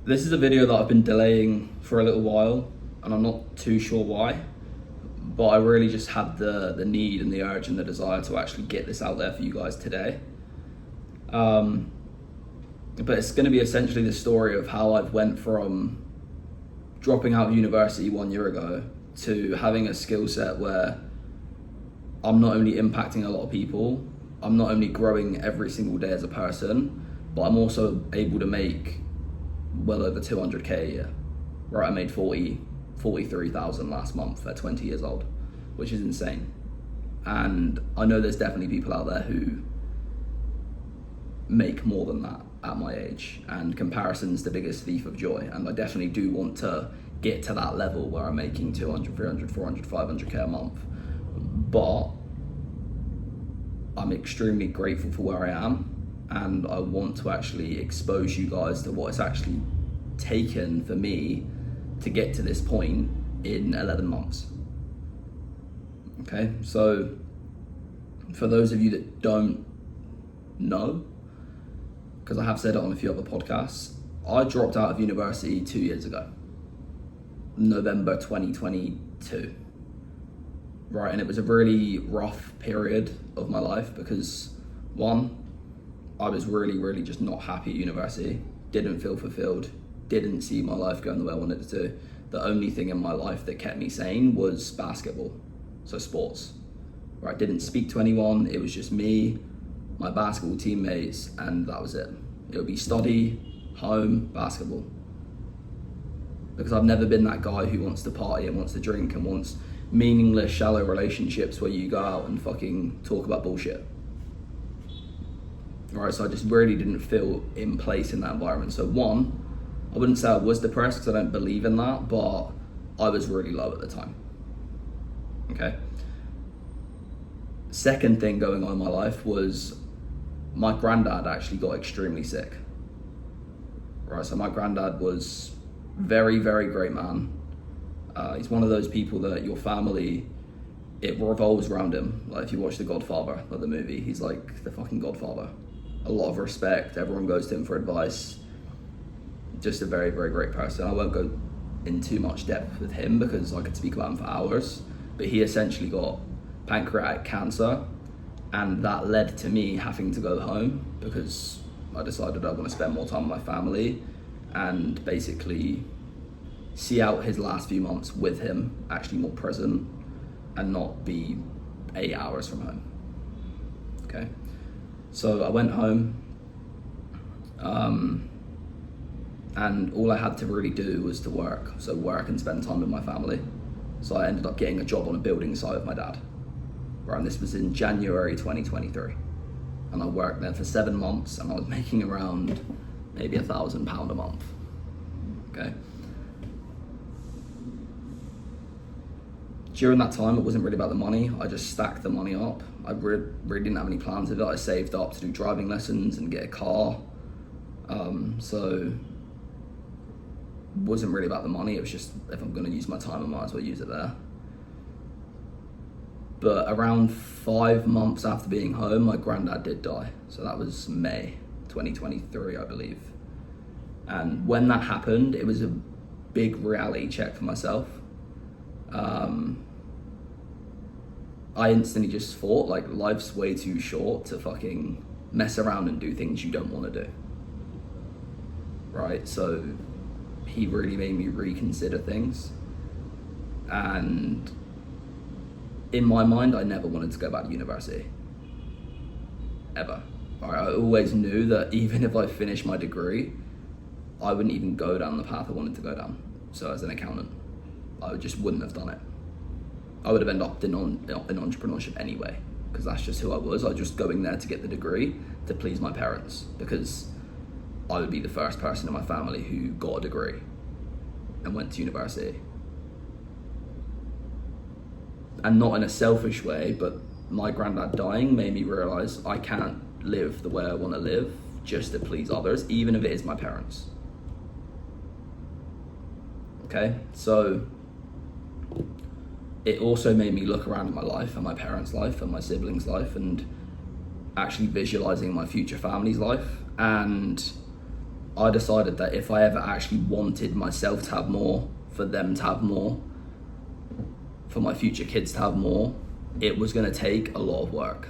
This is a video that I've been delaying for a little while, and I'm not too sure why, but I really just had the need and the urge and the desire to actually get this out there for you guys today. But it's going to be essentially the story of how I've went from dropping out of university 1 year ago to having a skill set where I'm not only impacting a lot of people, I'm not only growing every single day as a person, but I'm also able to make well over 200k a year. Right, I made 43,000 last month at 20 years old, which is insane. And I know there's definitely people out there who make more than that at my age, and comparison's the biggest thief of joy. And I definitely do want to get to that level where I'm making 200, 300, 400, 500k a month. But I'm extremely grateful for where I am, and I want to actually expose you guys to what it's actually taken for me to get to this point in 11 months. Okay, so for those of you that don't know, because I have said it on a few other podcasts, I dropped out of university 2 years ago, November 2022. Right, and it was a really rough period of my life because, one, I was really just not happy at university, didn't feel fulfilled, didn't see my life going the way I wanted it to. The only thing in my life that kept me sane was basketball, so sports. Right, I didn't speak to anyone, it was just me, my basketball teammates, and that was it. It would be study, home, basketball. Because I've never been that guy who wants to party and wants to drink and wants meaningless, shallow relationships where you go out and fucking talk about bullshit. Right, so I just really didn't feel in place in that environment. So one, I wouldn't say I was depressed because I don't believe in that, but I was really low at the time. Okay. Second thing going on in my life was my granddad actually got extremely sick. Right, so my granddad was very great man. He's one of those people that your family, it revolves around him. Like if you watch The Godfather, like the movie, he's like the fucking godfather. A lot of respect, everyone goes to him for advice. Just a very great person. I won't go in too much depth with him because I could speak about him for hours, but he essentially got pancreatic cancer, and that led to me having to go home because I decided I want to spend more time with my family and basically see out his last few months with him, actually more present and not be 8 hours from home. Okay, so I went home, and all I had to really do was to work. So work and spend time with my family. So I ended up getting a job on a building site with my dad. Right, and this was in January 2023. And I worked there for 7 months and I was making around maybe £1,000 a month. Okay. During that time, it wasn't really about the money. I just stacked the money up. I really didn't have any plans of it. I saved up to do driving lessons and get a car. So it wasn't really about the money. It was just, if I'm gonna use my time, I might as well use it there. But around 5 months after being home, my granddad did die. So that was May 2023, I believe. And when that happened, it was a big reality check for myself. I instantly just thought, like, life's way too short to fucking mess around and do things you don't want to do. Right? So he really made me reconsider things. And in my mind, I never wanted to go back to university. Ever. Right? I always knew that even if I finished my degree, I wouldn't even go down the path I wanted to go down. So as an accountant, I just wouldn't have done it. I would have ended up in entrepreneurship anyway, because that's just who I was. I was just going there to get the degree to please my parents, because I would be the first person in my family who got a degree and went to university. And not in a selfish way, but my granddad dying made me realize I can't live the way I want to live just to please others, even if it is my parents. Okay, so it also made me look around at my life and my parents' life and my siblings' life and actually visualizing my future family's life. And I decided that if I ever actually wanted myself to have more, for them to have more, for my future kids to have more, it was going to take a lot of work.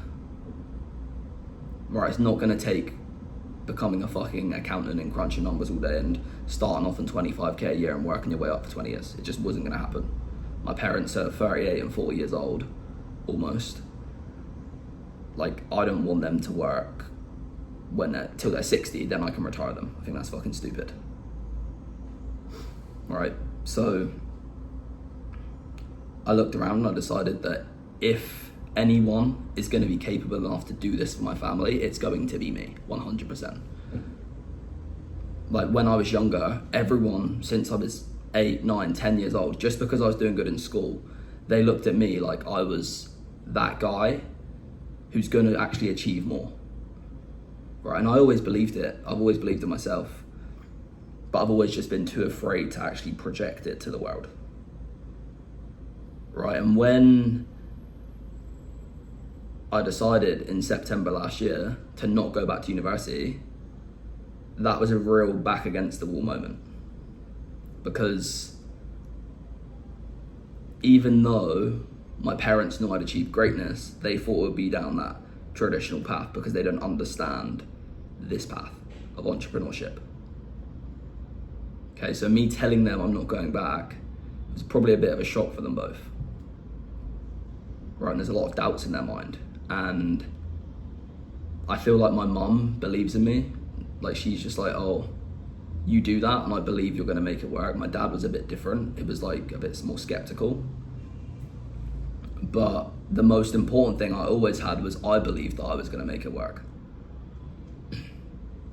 Right, it's not going to take becoming a fucking accountant and crunching numbers all day and starting off on 25k a year and working your way up for 20 years. It just wasn't going to happen. My parents are 38 and 40 years old, almost. Like, I don't want them to work till they're 60, then I can retire them. I think that's fucking stupid. Right, so I looked around and I decided that if anyone is going to be capable enough to do this for my family, it's going to be me, 100%. Like, when I was younger, everyone, since I was 8, 9, 10 years old, just because I was doing good in school, they looked at me like I was that guy who's going to actually achieve more. Right, and I always believed it. I've always believed it myself. But I've always just been too afraid to actually project it to the world. Right, and when I decided in September last year to not go back to university, that was a real back against the wall moment. Because even though my parents knew I'd achieved greatness, they thought it would be down that traditional path because they don't understand this path of entrepreneurship. Okay, so me telling them I'm not going back was probably a bit of a shock for them both. Right, and there's a lot of doubts in their mind. And I feel like my mum believes in me. Like, she's just like, oh, you do that and I believe you're gonna make it work. My dad was a bit different. It was like a bit more skeptical. But the most important thing I always had was I believed that I was gonna make it work.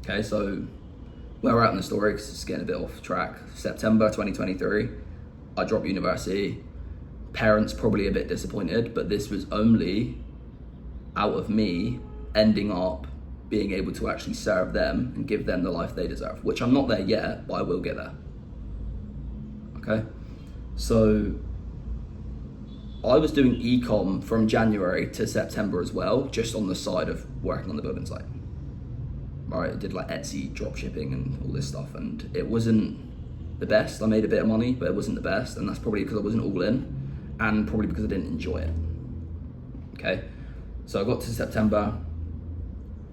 Okay, so where we're at in the story, because it's getting a bit off track, September 2023, I dropped university. Parents probably a bit disappointed, but this was only out of me ending up being able to actually serve them and give them the life they deserve, which I'm not there yet, but I will get there. Okay, so I was doing e-com from January to September as well, just on the side of working on the building site. Right, I did like Etsy dropshipping and all this stuff, and it wasn't the best. I made a bit of money, but it wasn't the best, and that's probably because I wasn't all in, and probably because I didn't enjoy it. Okay, so I got to September,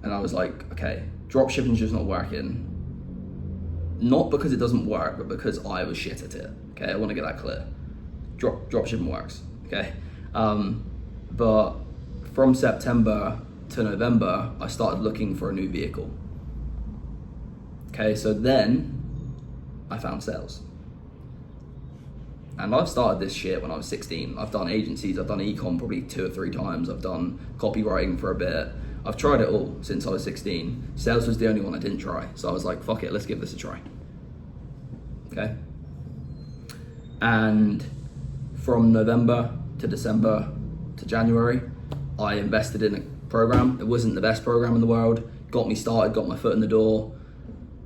and I was like, okay, dropshipping's just not working. Not because it doesn't work, but because I was shit at it. Okay, I want to get that clear. Dropshipping works. Okay, but from September to November, I started looking for a new vehicle. Okay, so then I found sales. And I've started this shit when I was 16. I've done agencies, I've done e-com probably 2 or 3 times. I've done copywriting for a bit. I've tried it all since I was 16. Sales was the only one I didn't try. So I was like, fuck it, let's give this a try. Okay. And from November to December to January, I invested in a program. It wasn't the best program in the world. Got me started, got my foot in the door.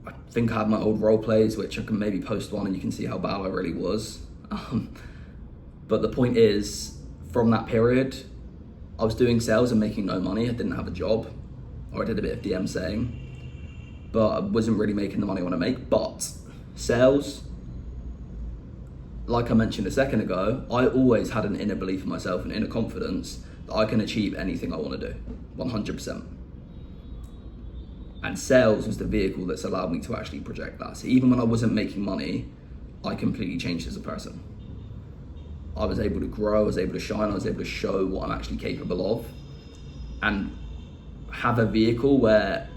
I think I have my old role plays, which I can maybe post one and you can see how bad I really was. But the point is, from that period, I was doing sales and making no money. I didn't have a job, or I did a bit of DM saying, but I wasn't really making the money I want to make. But sales, like I mentioned a second ago, I always had an inner belief in myself and inner confidence that I can achieve anything I want to do, 100%. And sales was the vehicle that's allowed me to actually project that. So even when I wasn't making money, I completely changed as a person. I was able to grow, I was able to shine, I was able to show what I'm actually capable of, and have a vehicle where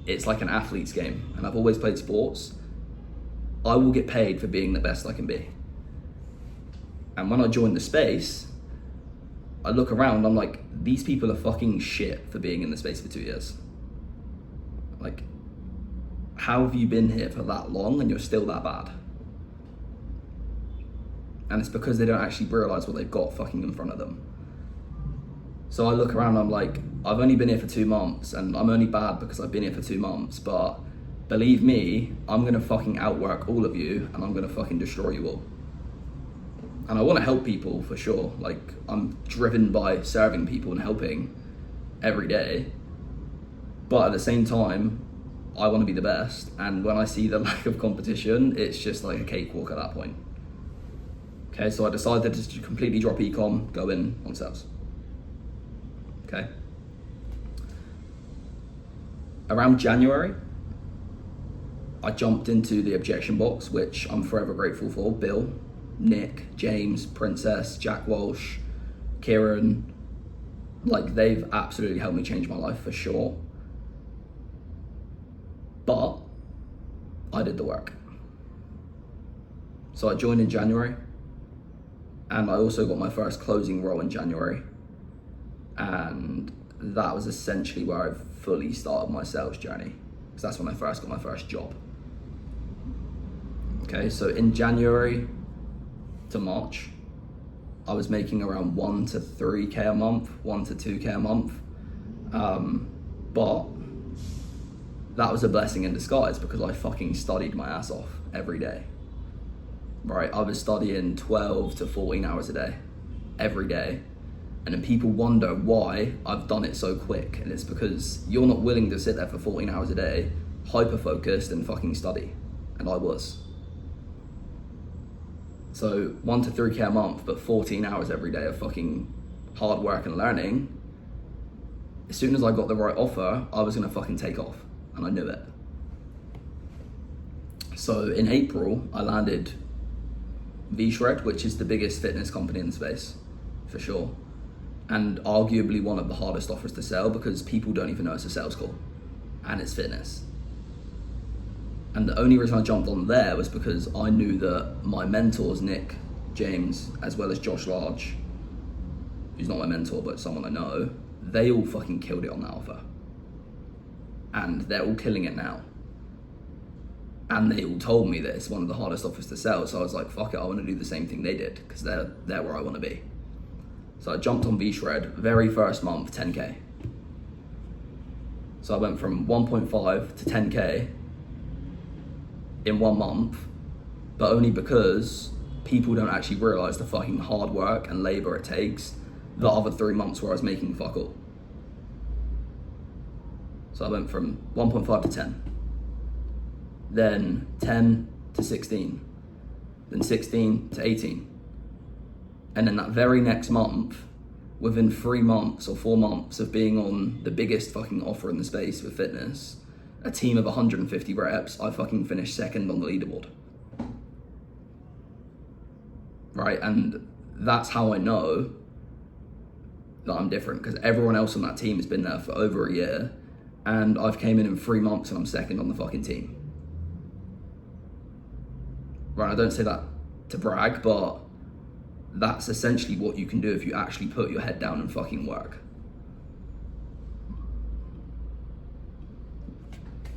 it's like an athlete's game. And I've always played sports. I will get paid for being the best I can be. And when I joined the space, I look around, I'm like, these people are fucking shit for being in the space for 2 years. Like, how have you been here for that long and you're still that bad? And it's because they don't actually realize what they've got fucking in front of them. So I look around, I'm like, I've only been here for 2 months and I'm only bad because I've been here for 2 months, but believe me, I'm gonna fucking outwork all of you and I'm gonna fucking destroy you all. And I wanna help people for sure. Like, I'm driven by serving people and helping every day. But at the same time, I want to be the best, and when I see the lack of competition, it's just like a cakewalk at that point. Okay, so I decided to completely drop e-com, go in on sales. Okay. Around January, I jumped into the objection box, which I'm forever grateful for. Bill, Nick, James, Princess, Jack Walsh, Kieran, like they've absolutely helped me change my life for sure. But I did the work. So I joined in January, and I also got my first closing role in January. And that was essentially where I fully started my sales journey, because that's when I first got my first job. Okay, so in January to March, I was making around 1 to 3K a month, 1 to 2K a month. But that was a blessing in disguise because I fucking studied my ass off every day. Right, I was studying 12 to 14 hours a day, every day. And then people wonder why I've done it so quick. And it's because you're not willing to sit there for 14 hours a day, hyper-focused and fucking study. And I was. So 1 to 3K a month, but 14 hours every day of fucking hard work and learning. As soon as I got the right offer, I was gonna fucking take off, and I knew it. So in April, I landed V-Shred, which is the biggest fitness company in the space, for sure. And arguably one of the hardest offers to sell because people don't even know it's a sales call, and it's fitness. And the only reason I jumped on there was because I knew that my mentors, Nick, James, as well as Josh Large, who's not my mentor, but someone I know, they all fucking killed it on that offer. And they're all killing it now. And they all told me that it's one of the hardest offers to sell. So I was like, fuck it, I want to do the same thing they did, because they're where I want to be. So I jumped on V-Shred, very first month, 10K. So I went from 1.5 to 10K in 1 month, but only because people don't actually realize the fucking hard work and labor it takes the other 3 months where I was making fuck all. So I went from 1.5 to 10, then 10 to 16, then 16 to 18. And then that very next month, within 3 months or 4 months of being on the biggest fucking offer in the space with fitness, a team of 150 reps, I fucking finished second on the leaderboard. Right, and that's how I know that I'm different, because everyone else on that team has been there for over a year, and I've came in 3 months and I'm second on the fucking team. Right, I don't say that to brag, but that's essentially what you can do if you actually put your head down and fucking work.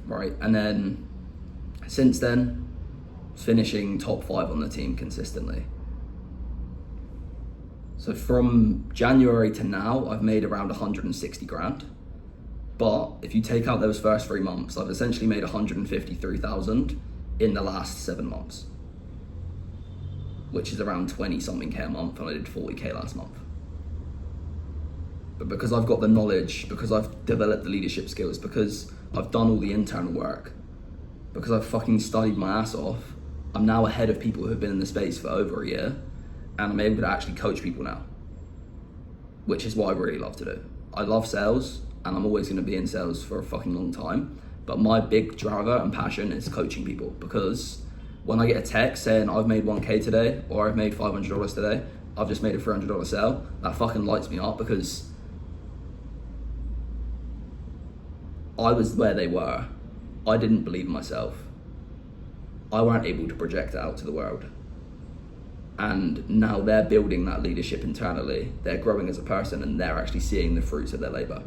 Right, and then since then, finishing top 5 on the team consistently. So from January to now, I've made around 160 grand. But if you take out those first 3 months, I've essentially made 153,000 in the last 7 months, which is around 20 something K a month, and I did 40K last month. But because I've got the knowledge, because I've developed the leadership skills, because I've done all the internal work, because I've fucking studied my ass off, I'm now ahead of people who have been in the space for over a year, and I'm able to actually coach people now, which is what I really love to do. I love sales, and I'm always gonna be in sales for a fucking long time, but my big driver and passion is coaching people, because when I get a text saying I've made 1K today, or I've made $500 today, I've just made a $300 sale, that fucking lights me up, because I was where they were. I didn't believe in myself. I weren't able to project it out to the world. And now they're building that leadership internally, they're growing as a person, and they're actually seeing the fruits of their labor.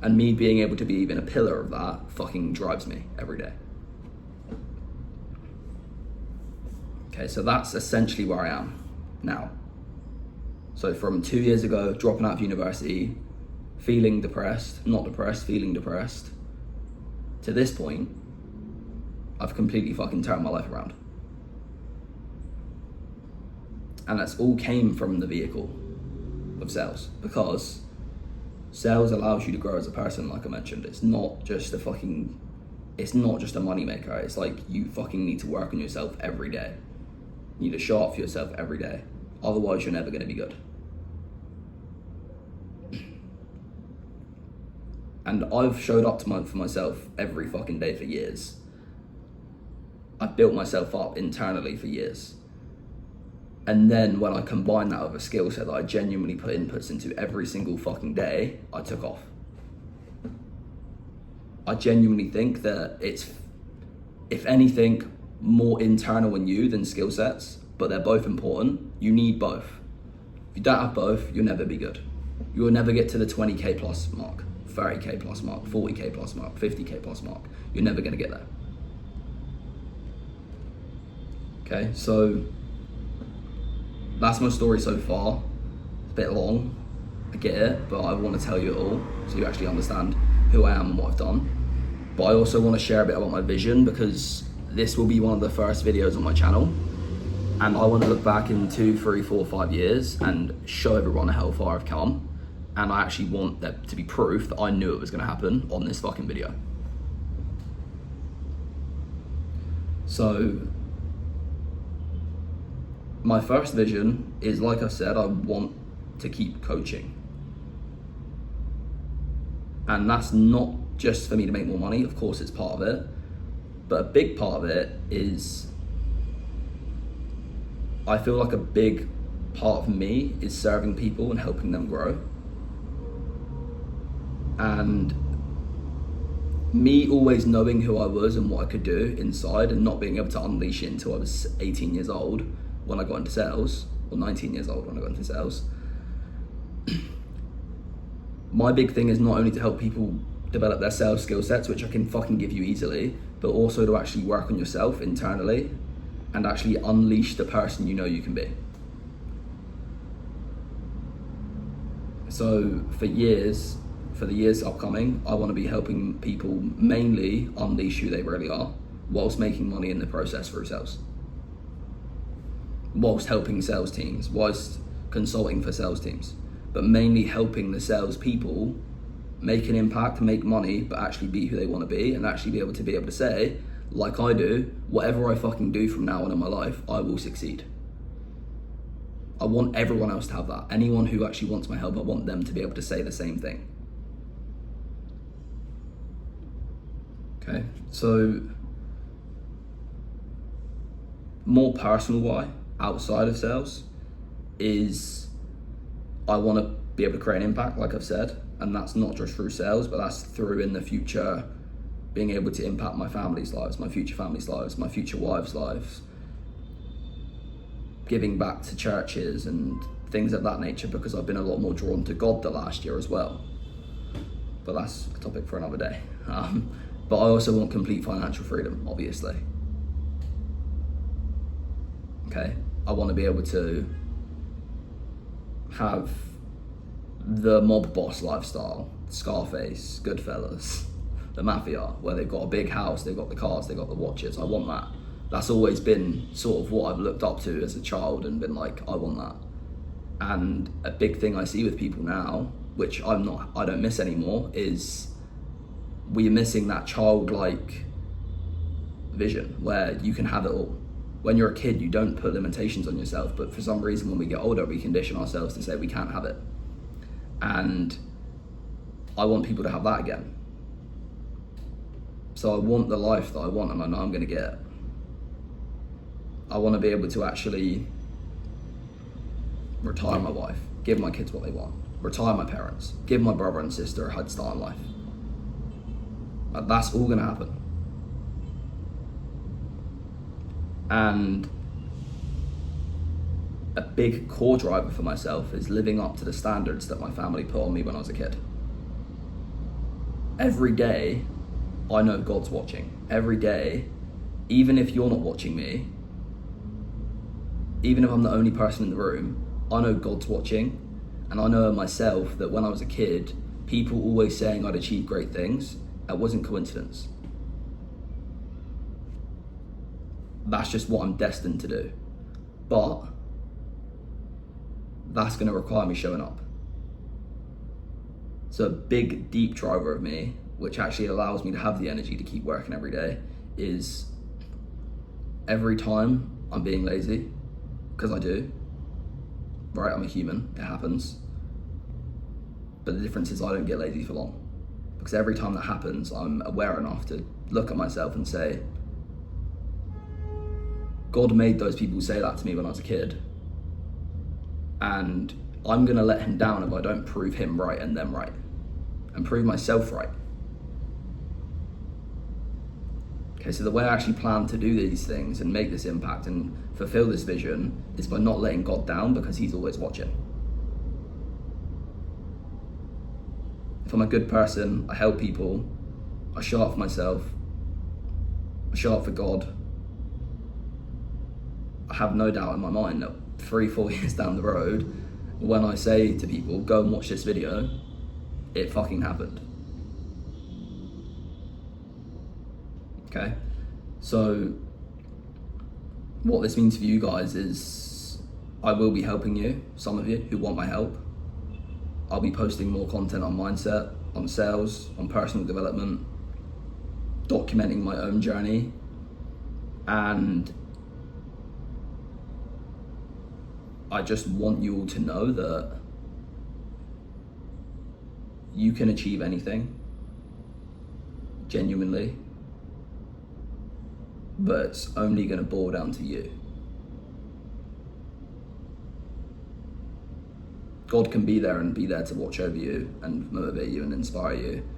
And me being able to be even a pillar of that fucking drives me every day. Okay, so that's essentially where I am now. So from 2 years ago, dropping out of university, feeling depressed, not depressed, feeling depressed, to this point, I've completely fucking turned my life around. And that's all came from the vehicle of sales, because sales allows you to grow as a person, like I mentioned. It's not just a fucking it's not just a money maker. It's like you fucking need to work on yourself every day. You need to show up for yourself every day. Otherwise, you're never going to be good. And I've showed up for myself every fucking day for years. I've built myself up internally for years. And then when I combine that with a skill set that I genuinely put inputs into every single fucking day, I took off. I genuinely think that it's, if anything, more internal in you than skill sets, but they're both important. You need both. If you don't have both, you'll never be good. You will never get to the 20K plus mark, 30K plus mark, 40K plus mark, 50K plus mark. You're never gonna get there. Okay, so that's my story so far. It's a bit long, I get it, but I want to tell you it all so you actually understand who I am and what I've done. But I also want to share a bit about my vision, because this will be one of the first videos on my channel, and I want to look back in 2, 3, 4, 5 years and show everyone how far I've come. And I actually want that to be proof that I knew it was going to happen on this fucking video. So my first vision is, like I said, I want to keep coaching. And that's not just for me to make more money. Of course, it's part of it. But a big part of it is, I feel like a big part of me is serving people and helping them grow. And me always knowing who I was and what I could do inside and not being able to unleash it until I was 18 years old when I got into sales, or 19 years old when I got into sales. My big thing is not only to help people develop their sales skill sets, which I can fucking give you easily, but also to actually work on yourself internally and actually unleash the person you know you can be. So for the years upcoming, I want to be helping people mainly unleash who they really are, whilst making money in the process through sales, whilst helping sales teams, whilst consulting for sales teams, but mainly helping the sales people make an impact, make money, but actually be who they want to be, and actually be able to say, like I do, whatever I fucking do from now on in my life, I will succeed. I want everyone else to have that. Anyone who actually wants my help, I want them to be able to say the same thing. Okay, so more personal why, outside of sales, is I want to be able to create an impact, like I've said, and that's not just through sales, but that's through, in the future, being able to impact my family's lives, my future family's lives, my future wives' lives, giving back to churches and things of that nature, because I've been a lot more drawn to God the last year as well. But that's a topic for another day. But I also want complete financial freedom, obviously. Okay, I want to be able to have the mob boss lifestyle, Scarface, Goodfellas, the mafia, where they've got a big house, they've got the cars, they've got the watches. I want that. That's always been sort of what I've looked up to as a child and been like, I want that. And a big thing I see with people now, which I don't miss anymore, is we're missing that childlike vision where you can have it all. When you're a kid, you don't put limitations on yourself, but for some reason when we get older, we condition ourselves to say we can't have it. And I want people to have that again. So I want the life that I want, and I know I'm gonna get it. I want to be able to actually retire my wife, give my kids what they want, retire my parents, give my brother and sister a head start in life. That's all gonna happen. And a big core driver for myself is living up to the standards that my family put on me when I was a kid. Every day, I know God's watching. Every day, even if you're not watching me, even if I'm the only person in the room, I know God's watching. And I know myself that when I was a kid, people always saying I'd achieve great things, that wasn't coincidence. That's just what I'm destined to do. But that's gonna require me showing up. So a big, deep driver of me which actually allows me to have the energy to keep working every day, is every time I'm being lazy, because I do, right? I'm a human, it happens. But the difference is I don't get lazy for long, because every time that happens, I'm aware enough to look at myself and say, God made those people say that to me when I was a kid, and I'm gonna let him down if I don't prove him right and them right, and prove myself right. Okay, so the way I actually plan to do these things and make this impact and fulfill this vision is by not letting God down, because he's always watching. If I'm a good person, I help people, I show up for myself, I show up for God, I have no doubt in my mind that 3-4 years down the road, when I say to people, go and watch this video, it fucking happened. Okay? So, what this means for you guys is I will be helping you, some of you who want my help. I'll be posting more content on mindset, on sales, on personal development, documenting my own journey, and I just want you all to know that you can achieve anything, genuinely, but it's only going to boil down to you. God can be there and be there to watch over you and motivate you and inspire you,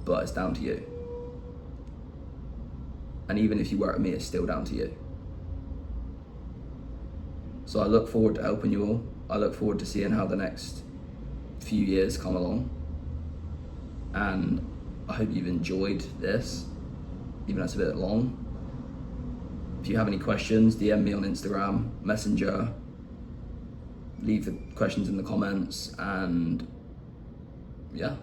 but it's down to you. And even if you work with me, it's still down to you. So I look forward to helping you all. I look forward to seeing how the next few years come along. And I hope you've enjoyed this, even though it's a bit long. If you have any questions, DM me on Instagram, Messenger, leave the questions in the comments, and yeah.